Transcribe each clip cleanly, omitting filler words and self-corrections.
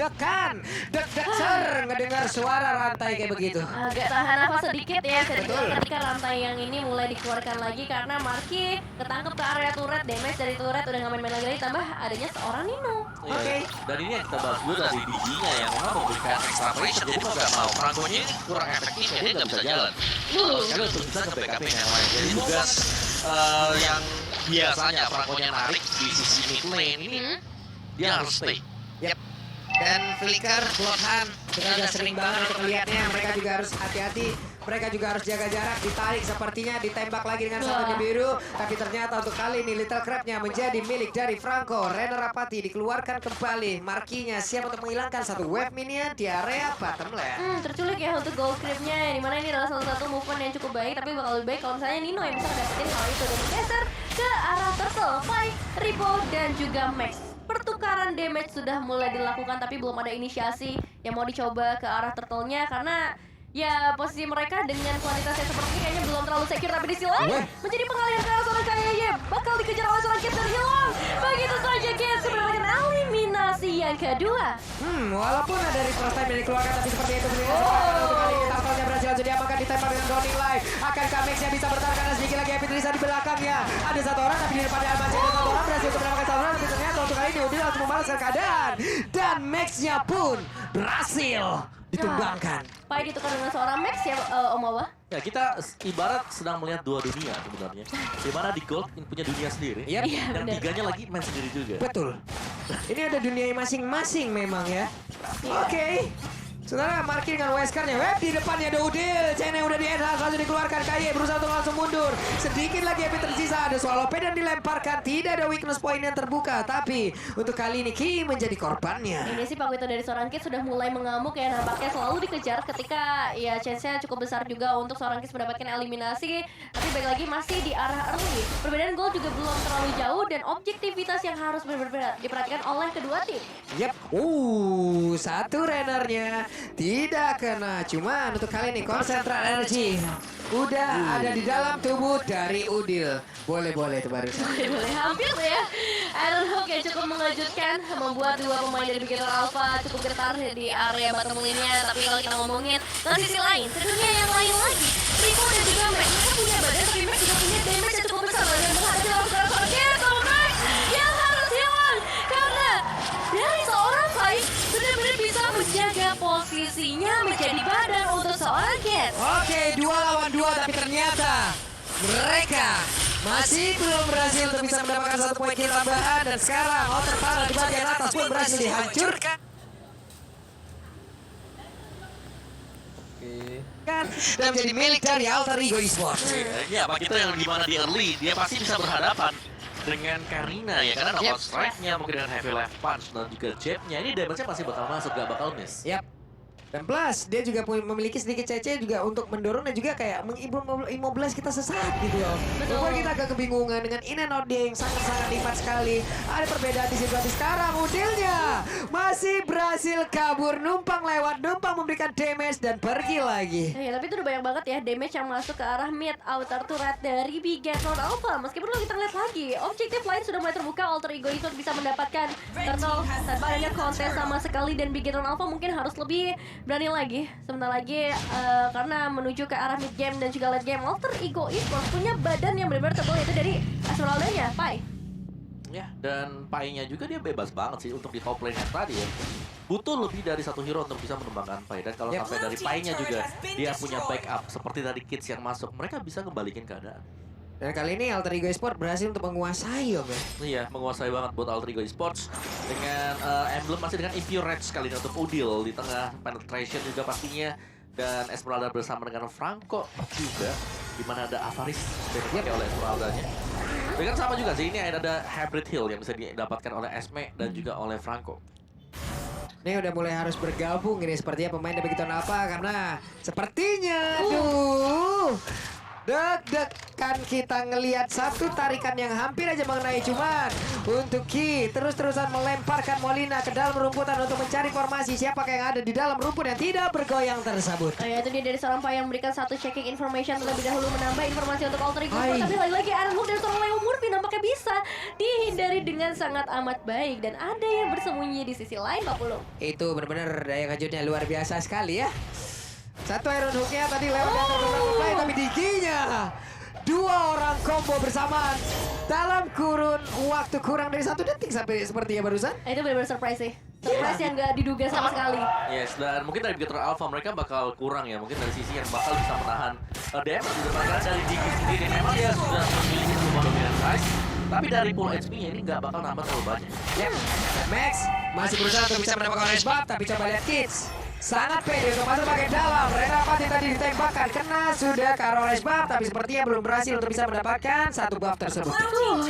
deg-degan, ngedengar suara rantai kayak begitu. Agak tahan nafas sedikit ya Betul. ketika rantai yang ini mulai dikeluarkan lagi karena Marky ketangkep ke area turret, damage dari turret udah nggak main-main lagi, tambah adanya seorang Nino. Iya, Oke. Dan ini yang kita bahas dulu dari DJ-nya yang memang memberikan extra pressure, jadi mau gak mau Franco-nya ini kurang efektif ya, dia nggak bisa jalan. Sekali untuk bisa nge-backupin yang lain. Jadi tugas yang biasanya Franco-nya narik di sisi mid lane ini, dia harus stay. Yap. Dan Flicker, Bloodhound, kita udah sering banget untuk melihatnya. Mereka juga harus hati-hati. Mereka juga harus jaga jarak, ditarik sepertinya, ditembak lagi dengan satunya biru. Tapi ternyata untuk kali ini Little Crab-nya menjadi milik dari Franco. Renner Rapati dikeluarkan kembali. Markinya siap untuk menghilangkan satu wave minion di area bottom lane. Terculik ya untuk gold creep-nya, dimana ini adalah salah satu movement yang cukup baik, tapi bakal lebih baik kalau misalnya Nino yang bisa dapetin hal itu dan bergeser ke arah Turtle, Fight, Ribo, dan juga Max. Pertukaran damage sudah mulai dilakukan, tapi belum ada inisiasi yang mau dicoba ke arah Turtle-nya karena ya posisi mereka dengan kualitas yang seperti ini kayaknya belum terlalu secure, tapi di sisi lain menjadi pengalihan ke arah seorang Kayeye, bakal dikejar oleh seorang Kids dan hilang. Begitu saja Kids mendapatkan eliminasi yang kedua. Walaupun ada reverse time yang dikeluarkan, tapi seperti itu untuk kali ini Turtle-nya berhasil langsung diamankan, ditembak dengan Drowning Light. Akankah Max yang bisa bertahan karena sedikit lagi Epic Risa di belakangnya. Ada satu orang, tapi di depannya masih ada satu orang berhasil untuk mendapatkan satu orang, tapi ternyata untuk kali ini Udil langsung membalaskan keadaan. Dan Max-nya pun berhasil ditumbangkan. Pai ditukar dengan seorang Max ya, Om Awa. Ya, kita ibarat sedang melihat dua dunia sebenarnya. Di mana di Gold punya dunia sendiri, Yap. Iya, dan benar. tiganya lagi main sendiri juga. Betul. Ini ada dunia masing-masing memang ya. Oke. Saudara, Marky dengan Weskernya. Di depannya ada Udil. Cene udah di-enhance, langsung dikeluarkan. Kaye berusaha untuk langsung mundur. Sedikit lagi Epi tersisa. Ada Swallow dan dilemparkan. Tidak ada weakness point yang terbuka. Tapi untuk kali ini Ki menjadi korbannya. Ini sih Pakuito dari seorang Kids sudah mulai mengamuk ya, nampaknya selalu dikejar ketika ya chance-nya cukup besar juga untuk seorang Kids mendapatkan eliminasi. Tapi balik lagi masih di arah early. Perbedaan gol juga belum terlalu jauh dan objektivitas yang harus benar-benar diperhatikan oleh kedua tim. Yap. Satu rennernya tidak kena. Cuman untuk kali ini konsentrat energi udah ada di dalam tubuh dari Udil. Boleh itu baru. Boleh hampir ya. Iron Hook yang cukup mengejutkan membuat dua pemain dari Beginner Alpha cukup getar di area bottom lane-nya. Tapi kalau kita ngomongin ke sisi lain, tentunya yang lain lagi, Rico dan juga Max, mereka punya badan tapi Max juga punya damage yang cukup besar yang menghadapi lawan seorang Max yang harus hilang karena dari seorang fight benar-benar bisa menjaga posisinya menjadi badan untuk seorang Kids. Oke, 2 lawan 2 tapi ternyata mereka masih belum berhasil untuk bisa mendapatkan satu poin kill tambahan. Dan sekarang Outer Tunnel di bagian atas pun berhasil dihancurkan dan menjadi milik dari Alter Ego Esports. Ya, Pak kita yang dimana di early, dia pasti bisa berhadapan dengan Karina ya, karena knockout strike-nya mungkin dengan heavy left punch dan juga jab-nya. Ini damage-nya pasti bakal masuk, gak bakal miss. Yap. Dan plus dia juga memiliki sedikit CC juga untuk mendorong dan juga kayak mengimobilize kita sesaat gitu loh. Membuat kita agak kebingungan dengan in and out dia yang sangat-sangat lipat sekali. Ada perbedaan di situasi sekarang. Udilnya masih berhasil kabur, numpang memberikan damage dan pergi lagi. Ya, tapi itu udah banyak banget ya damage yang masuk ke arah mid outer turret dari Bigetron Alpha. Meskipun kalau kita lihat lagi, objektif lain sudah mulai terbuka. Alter Ego itu bisa mendapatkan Turtle tanpa adanya kontes sama sekali, dan Bigetron Alpha mungkin harus lebih berani lagi sebentar lagi karena menuju ke arah mid game dan juga late game. Alter Ego Esports punya badan yang benar-benar tebal, itu dari Esmeralda-nya, Pai. Ya, dan Pai-nya juga dia bebas banget sih untuk di top lane tadi ya. Butuh lebih dari satu hero untuk bisa mengembangkan Pai. Dan kalau sampai dari Pai-nya juga dia punya backup seperti tadi Kids yang masuk, mereka bisa kembalikan keadaan. Dan kali ini Alter Ego Esports berhasil untuk menguasai Om ya. Iya, menguasai banget buat Alter Ego Esports. Dengan emblem masih dengan Impure Rage kali ini untuk Udil di tengah penetration juga pastinya. Dan Esmeralda bersama dengan Franco juga, di mana ada Avaris dipakai oleh Esmeraldanya. Dengan sama juga sih, ini ada Hybrid Heal yang bisa didapatkan oleh Esme dan juga oleh Franco. Ini udah mulai harus bergabung ini sepertinya pemain dari Begitu apa karena sepertinya deg-degan kita ngelihat satu tarikan yang hampir aja mengenai, cuman untuk Ki terus-terusan melemparkan Molina ke dalam rumputan untuk mencari formasi siapa yang ada di dalam rumput yang tidak bergoyang tersebut. Ya, itu dia dari seorang Pai yang memberikan satu checking information terlebih dahulu, menambah informasi untuk Alter Ego. Tapi lagi-lagi Iron Hook dari seorang Leo Murphy nampaknya bisa dihindari dengan sangat amat baik. Dan ada yang bersembunyi di sisi lain, Pak Pulu. Itu benar-benar daya kejutnya luar biasa sekali ya. Satu Iron Hook-nya tadi lewat di atas beberapa play, tapi Diginya 2 orang combo bersamaan dalam kurun waktu kurang dari 1 detik sampai sepertinya barusan. Itu benar-benar surprise sih. Surprise yang gak diduga sama sekali. Yes, dan mungkin dari Bigetron Alpha mereka bakal kurang ya. Mungkin dari sisi yang bakal bisa menahan DM juga karena dari Digi sendiri memang dia sudah memiliki satu dominant size. Tapi dari pool HP-nya ini nggak bakal nambah terlalu banyak. Yep. Max masih berusaha untuk bisa mendapatkan orange buff, tapi coba lihat Kids. Sangat pede untuk masuk bagian dalam. Renapati tadi ditembakkan kena sudah ke arah orange buff, tapi sepertinya belum berhasil untuk bisa mendapatkan satu buff tersebut.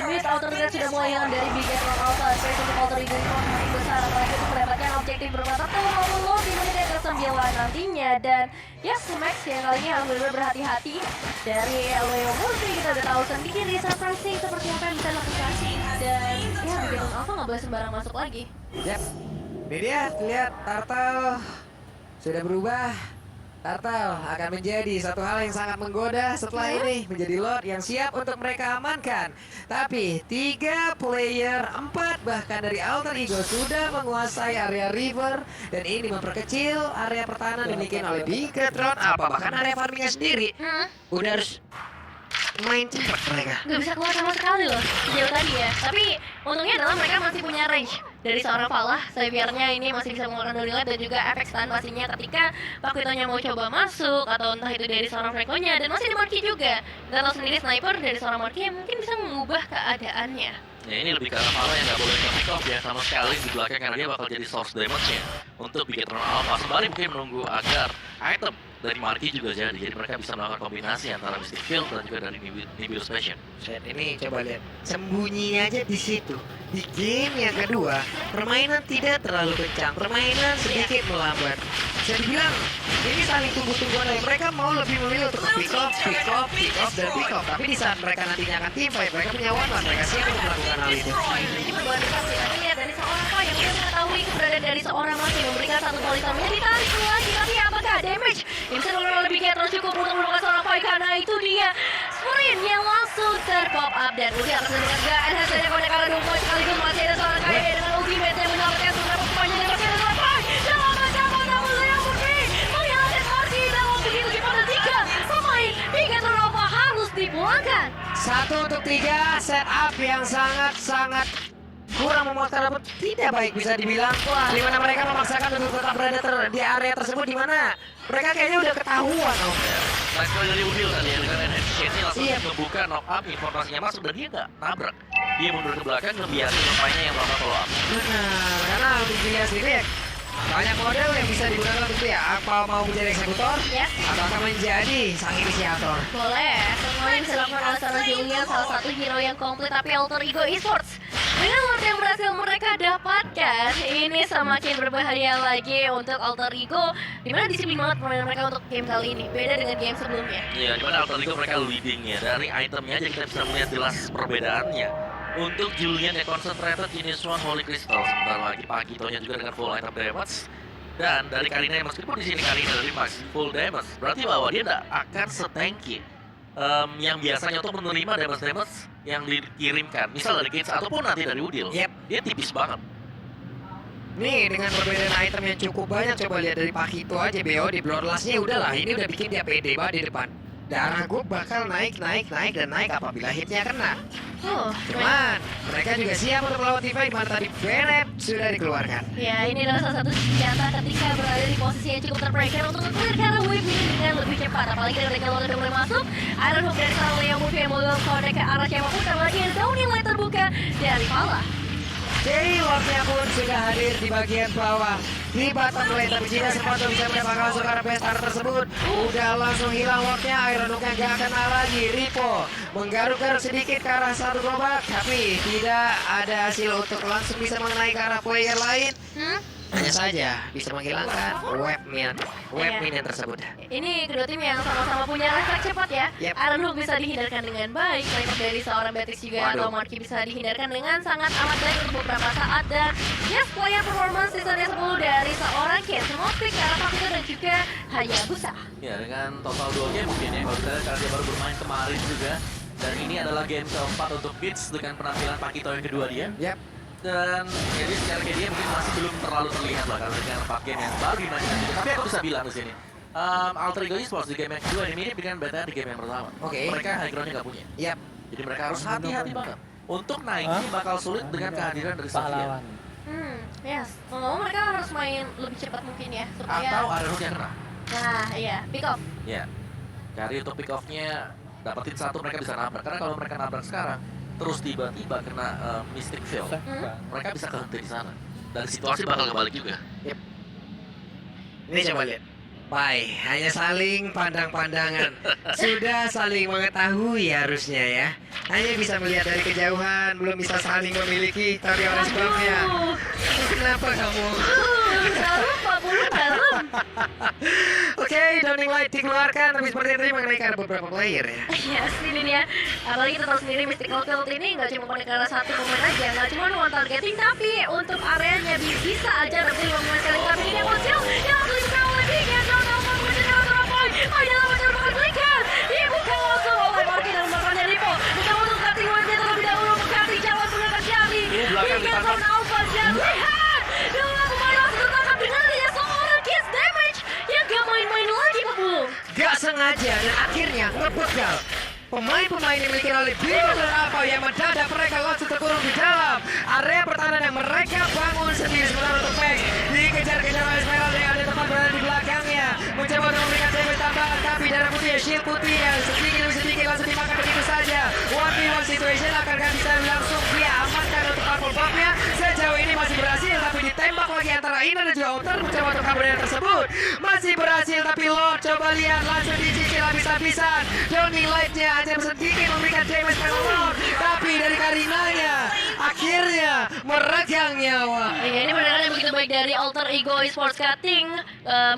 Mid outer red sudah mulai hilang dari Bigetron Alpha. Space untuk alter ego ini makin besar, apalagi untuk mendapatkan objektif berupa turtle maupun di menit yang ke-9 nantinya. Dan yes, Max yang kali ini harus benar-benar berhati-hati. Dari Leo Murphy kita udah tahu sendiri surprising seperti apa yang bisa dilakukan. Dan ya Bigetron Alpha nggak boleh sembarang masuk lagi. Yep. Ini dia, lihat Turtle sudah berubah. Turtle akan menjadi satu hal yang sangat menggoda setelah ini, menjadi Lord yang siap untuk mereka amankan. Tapi 3 player, 4 bahkan dari Alter Ego sudah menguasai area river, dan ini memperkecil area pertahanan yang dimiliki oleh Bigetron Alpha. Bahkan area farmingnya sendiri udah harus main cepat mereka. Gak bisa keluar sama sekali loh sejauh tadi ya. Tapi untungnya adalah mereka masih punya range dari seorang Falah. Xaviernya ini masih bisa mengeluarkan Dolilat dan juga efek stun pastinya ketika Pakuitonya mau coba masuk, atau entah itu dari seorang Franco-nya. Dan masih di Marquis juga. Dan tahu sendiri sniper dari seorang Marquis yang mungkin bisa mengubah keadaannya. Ya ini lebih karena Falah yang nggak boleh pick off ya sama sekali di belakang karena dia bakal jadi source damage-nya untuk Bigetron Alpha. Sembari mungkin menunggu agar item dari Marquis juga jadi mereka bisa melakukan kombinasi antara Mystic Field dan juga dari Nibiru's Passion. Dan ini coba lihat, sembunyinya aja di situ. Di game yang kedua, permainan tidak terlalu kencang, permainan sedikit melambat. Bisa dibilang ini saling tunggu-tungguan dari mereka mau lebih memilih untuk pick off, dan pick off. Tapi di saat mereka nantinya akan team fight, mereka punya one, mereka siap untuk melakukan hal itu. Ini berbuat pasti. Tapi lihat dari seorang Fa yang sudah mengetahui keberadaan dari seorang masih memberikan satu polisamnya ditarik lagi. Tapi apakah damage yang bisa dilakukan oleh Bigetron cukup untuk menemukan seorang Fa? Karena itu dia sprint yang langsung ter-pop up dan udah akan dengan gak ada saja konekala dua sekaligus masih ada seorang KD dengan ultimate yang menyelamatkan beberapa pemainnya dan masih ada seorang Fa dalam ancaman namun Leo Murphy menghilangkan Marquis dalam begitu cepat dan 3 pemain Bigetron Alpha harus dipulangkan. 1 untuk 3, setup yang sangat kurang memuaskan, namun tidak baik bisa dibilang. Wah, di mana mereka memaksakan untuk tetap berada di area tersebut, di mana mereka kayaknya udah ketahuan. Nah, kalau dari Udil tadi ya, dengan efisiensi langsung ngebuka knock up, informasinya masuk dan dia nggak nabrak. Dia mundur ke belakang, ngebiarin pemainnya yang melakukan follow up. Benar, karena untuk dilihat sendiri ya, banyak model yang bisa digunakan untuk dia. Apa mau menjadi eksekutor? Yes. Atau akan menjadi sang inisiator? Boleh, semuanya bisa dilakukan oleh seorang Julian, salah satu hero yang komplit tapi Alter Ego Esports. Dengan Lord yang berhasil mereka dapatkan, ini semakin berbahaya lagi untuk Alter Ego, dimana disiplin banget permainan mereka untuk game kali ini, beda dengan game sebelumnya. Iya, dimana Alter Ego mereka leadingnya. Dari itemnya aja kita bisa melihat jelas perbedaannya. Untuk Julian yang concentrated jenis One Holy Crystal, sebentar lagi Pakitonya juga dengan full item damage. Dan dari Karina, meskipun di sini Karina dari Max full damage, berarti bahwa dia tidak akan setanky yang biasanya untuk menerima damage yang dikirimkan, misal dari Gates ataupun nanti dari Udil. Yep. Dia tipis banget. Nih, dengan perbedaan item yang cukup banyak, coba lihat dari Pakito aja, BO di Bloodlust-nya udahlah, ini udah bikin dia pede banget di depan. Darah gue bakal naik dan naik apabila hitnya kena. Cuman mereka juga siap untuk melawan Tifa, di mana tadi Bennett sudah dikeluarkan. Ya, ini adalah salah satu senjata ketika berada di posisi yang cukup terprekar untuk nge-clear karena wave ini dengan lebih cepat. Apalagi ketika Lord udah mulai masuk, Iron Hook dari seorang Leo Murphy yang mau connect ke arah siapapun, sama lagi yang Downing Light terbuka dari Falah. Jadi Lordnya pun sudah hadir di bagian bawah di bottom lane, tapi tidak sempat bisa mendapatkan langsung ke arah bestar tersebut. Udah langsung hilang Lordnya, Iron Hook-nya gak kena lagi. Ripo menggaruk-garuk sedikit ke arah satu gerobak, tapi tidak ada hasil untuk langsung bisa mengenai ke arah player lain. Hanya saja bisa menghilangkan web minion tersebut. Ini kedua tim yang sama-sama punya refleks cepat ya. Yep. Iron Hook bisa dihindarkan dengan baik, Sniper dari seorang Betis juga atau Marquis bisa dihindarkan dengan sangat amat baik untuk beberapa saat. Dan yes, player performance seasonnya 10 dari seorang Ken, semua pick ke arah Pakito dan juga Hayabusa. Ya, dengan total 2 game mungkin ya, kalau kita lihat karena dia baru bermain kemarin juga. Dan ini adalah game keempat untuk Beats dengan penampilan Pakito yang kedua dia. Yap. Dan jadi secara kayak dia mungkin masih belum terlalu terlihat lah karena dengan 4 game yang baru dimainkan juga. Tapi aku bisa bilang di sini, Alter Ego Esports di game yang kedua ini mirip dengan BTR di game yang pertama. Oke. Mereka high ground-nya nggak punya. Yap. Jadi mereka harus hati-hati banget. Untuk naik ini bakal sulit dengan kehadiran dari Sofia. Pahlawan. Yes. Mau mereka harus main lebih cepat mungkin ya supaya. Atau ada Rook yang kena. Nah, iya, pick off. Ya. Cari untuk pick off-nya, dapetin satu mereka bisa nabrak. Karena kalau mereka nabrak sekarang, terus tiba-tiba kena Mystic Veil, mereka bisa kehenti di sana. Dan situasi bakal kebalik juga. Ini coba lihat. Baik, hanya saling pandang-pandangan. Sudah saling mengetahui harusnya ya. Hanya bisa melihat dari kejauhan, belum bisa saling memiliki. Tapi oleh sebabnya, kenapa kamu? Baru 40 helm. Oke, Downing Light dikeluarkan. Tapi seperti tadi mengenai karena beberapa player ya. Yes, ini dia. Apalagi kita tahu sendiri Mystical Field ini nggak cuma pakai karena satu pemain aja, nggak cuma one targeting, tapi untuk areanya bisa aja nanti pemain sekali kami ini muncul yang lebih jauh lagi yang sama menjadi outro point. Ada macam makan berikan. Dia bukan langsung oleh Marky dan makannya Ripo. Bukan untuk cutting wave-nya terlebih dahulu mengganti jalan menggunakan Charlie. Bigatron Alpha dan lihat dua pemain langsung tertangkap dengan adanya seorang kiss damage yang gak main-main lagi Pak Bulu. Gak sengaja dan akhirnya ngebegal. Pemain-pemain yang dimiliki oleh Bigatron Alpha yang mendadak mereka langsung terkurung di dalam area pertahanan yang mereka bangun sendiri. Sementara untuk Max dikejar-kejar oleh Esmeralda yang ada tempat berada di belakangnya, mencoba untuk memberikan damage tambahan, tapi darah putih ya, shield putih ya, sedikit demi sedikit langsung dimakan begitu saja. 1v1 situation akankah bisa langsung dia amankan untuk purple buff-nya. Sejauh ini masih berhasil, tapi ditembak lagi antara Ina dan juga Outer mencoba untuk kabur dari tersebut. Masih berhasil, tapi Lord coba lihat langsung dicicil habis-habisan. Downing Light-nya hanya sedikit memberikan damage pada Lord, tapi dari Karinanya akhirnya meregang nyawa. Ya, ini benar yang begitu baik dari Alter Ego Esports Cutting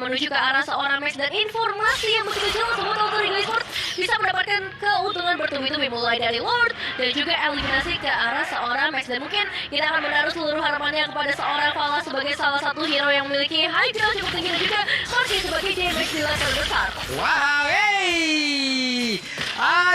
menuju ke arah seorang Max, dan informasi yang begitu jelas bahwa Alter Ego Esports bisa mendapatkan keuntungan bertubi-tubi mulai dari Lord dan juga eliminasi ke arah seorang Max, dan mungkin kita akan menaruh seluruh harapannya kepada seorang Vala sebagai salah satu hero yang memiliki high ground cukup tinggi dan juga masih sebagai damage di level besar. Wow, hey!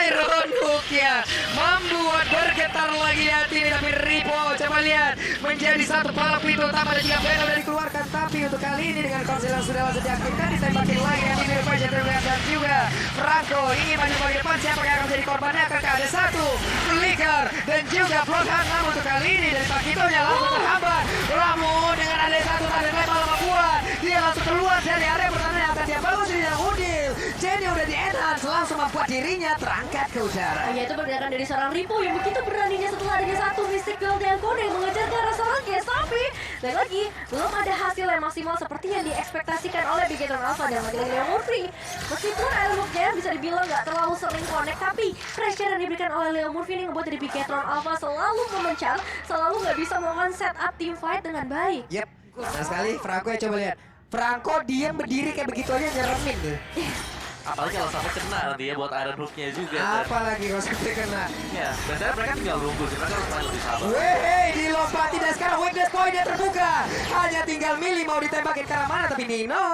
Iron Hook ya membuat bergetar lagi hati ini, tapi Ripo coba lihat menjadi satu balap pintu utama dan juga Venom sudah dikeluarkan, tapi untuk kali ini dengan konsel yang sudah langsung diaktifkan ditembakin lagi yang di Vision dan juga Franco ingin maju ke depan. Siapa yang akan menjadi korbannya? Apakah ada satu flicker dan juga Bloodhound, namun untuk kali ini dari Pakitonya langsung terhambat. Namun dengan ada satu tanda level membuat dia langsung keluar dari area pertahanan yang akan dia bangun sendiri dan Udil. Jadi udah di-enhance langsung membuat dirinya terangkat ke udara. Yaitu pergerakan dari seorang Ripo yang begitu beraninya setelah adanya satu Mystic Gold yang kode yang mengejar ke arah seorang Kies, tapi lagi belum ada hasil yang maksimal seperti yang diekspektasikan oleh Bigatron Alpha dan lagi-lagi Leo Murphy. Meskipun Iron Hook-nya bisa dibilang nggak terlalu sering connect, tapi pressure yang diberikan oleh Leo Murphy ini membuat dari Bigatron Alpha selalu memencar, selalu nggak bisa melakukan setup team fight dengan baik. Yep, nah sekali Franco ya, coba lihat. Franco diam berdiri kayak begitu aja nyeremin tuh. Apalagi kalau sampai kena nanti ya buat Iron Hook-nya juga. Dan, Apalagi kalau sampai kena. ya, biasanya mereka tinggal nunggu sih, mereka harus main lebih sabar. Weh, dilompati dan sekarang weakness point dia terbuka. Hanya tinggal milih mau ditembakin ke arah mana, tapi Nino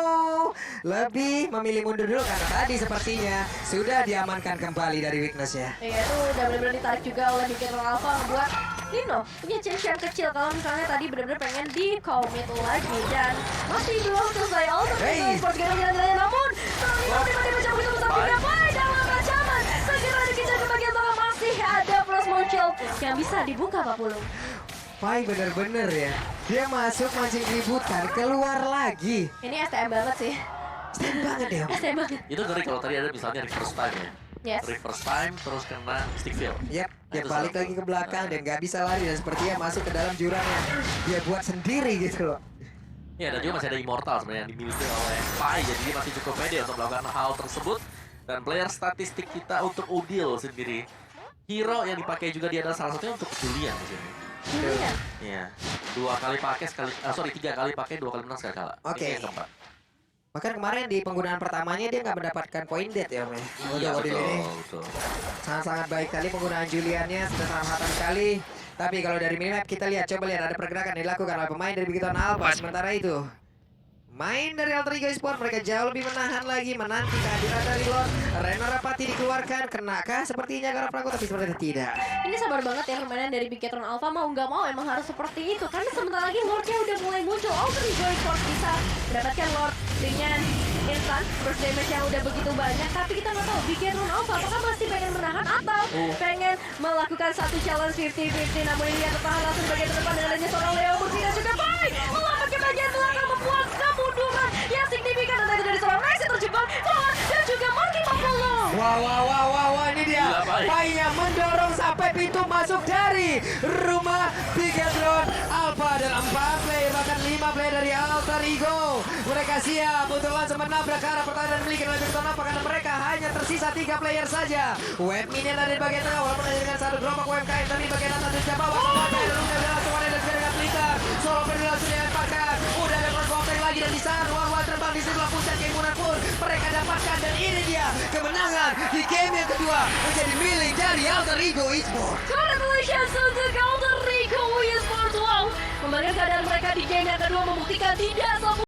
lebih memilih mundur dulu karena tadi sepertinya sudah diamankan kembali dari weakness-nya. Ya, itu udah benar-benar ditarik juga oleh Bigatron Alpha membuat Nino punya chance yang kecil kalau misalnya tadi benar-benar pengen di commit lagi, dan masih belum selesai Alter Ego Esports jalan-jalan, namun Nino tiba-tiba coba itu besar berapa dalam ancaman segera dikejar ke bagian tengah, masih ada plus muncul yang bisa dibuka Pak Pulung. Pai bener-bener ya, dia masuk mancing keributan, keluar lagi. Ini STM banget sih. STM banget ya. STM banget. Itu dari kalau tadi ada misalnya reverse time ya. Yes. Reverse time terus kena stick field. Yap, dia itu balik satu. lagi ke belakang dan nggak bisa lari, dan sepertinya masuk ke dalam jurang yang dia buat sendiri gitu loh. Ya, dan juga masih ada Immortal sebenarnya yang dimiliki oleh Pai, jadi dia masih cukup pede untuk melakukan hal tersebut. Dan player statistik kita untuk Udil sendiri, hero yang dipakai juga dia adalah salah satunya untuk Julian di sini. Julian. Iya, 2 kali pakai sekali, 3 kali pakai 2 kali menang sekali kalah. Oke. Ini yang keempat. Bahkan kemarin di penggunaan pertamanya dia nggak mendapatkan poin dead ya, Meh. Iya, Untuk Odin ini betul. sangat-sangat baik kali penggunaan Juliannya, sudah sangat matang sekali. Tapi kalau dari minimap kita lihat, coba lihat ada pergerakan yang dilakukan oleh pemain dari Bigatron Alpha. Sementara itu Main dari Alter Ego Esports, mereka jauh lebih menahan lagi, menanti kehadiran dari Lord. Rena Rapati dikeluarkan, kenakah sepertinya Gara Franco, tapi sepertinya tidak. Ini sabar banget ya permainan dari Bigetron Alpha, mau nggak mau emang harus seperti itu karena sebentar lagi Lordnya udah mulai muncul. Alter Ego Esports bisa mendapatkan Lord dengan instant burst damage yang udah begitu banyak, tapi kita nggak tahu Bigetron Alpha apakah masih pengen menahan atau pengen melakukan satu challenge 50-50. Namun ini dia tertahan langsung bagian terdepan dengan adanya seorang Leo berpindah juga baik melamatkan bagian belakang, membuat kemunduran yang signifikan. Dan itu dari seorang Max yang terjebak Fawad dan juga Marky Mapolo. Wah, ini dia. Gila, baik. Painya mendorong sampai pintu masuk dari rumah Bigetron Alpha. Dan 4 player, bahkan 5 player dari Alter Ego. Mereka siap untuk langsung menabrak ke arah pertahanan milik Bigetron Alpha karena mereka hanya tersisa 3 player saja. Web minion ada di bagian tengah, walaupun hanya dengan satu gerobak UMKM, tapi bagian atas di bawah. Langsung ada dan dengan Flicker. Solo berdiri langsung dilemparkan. Udah ada kontak lagi dan di sana ruang terbang di sebelah pusat keimunan pun mereka dapatkan, dan ini dia kemenangan di game yang kedua menjadi milik dari Alter Ego Esports. Congratulations untuk Alter Ego Esports. Wow, membanggakan keadaan mereka di game yang kedua membuktikan tidak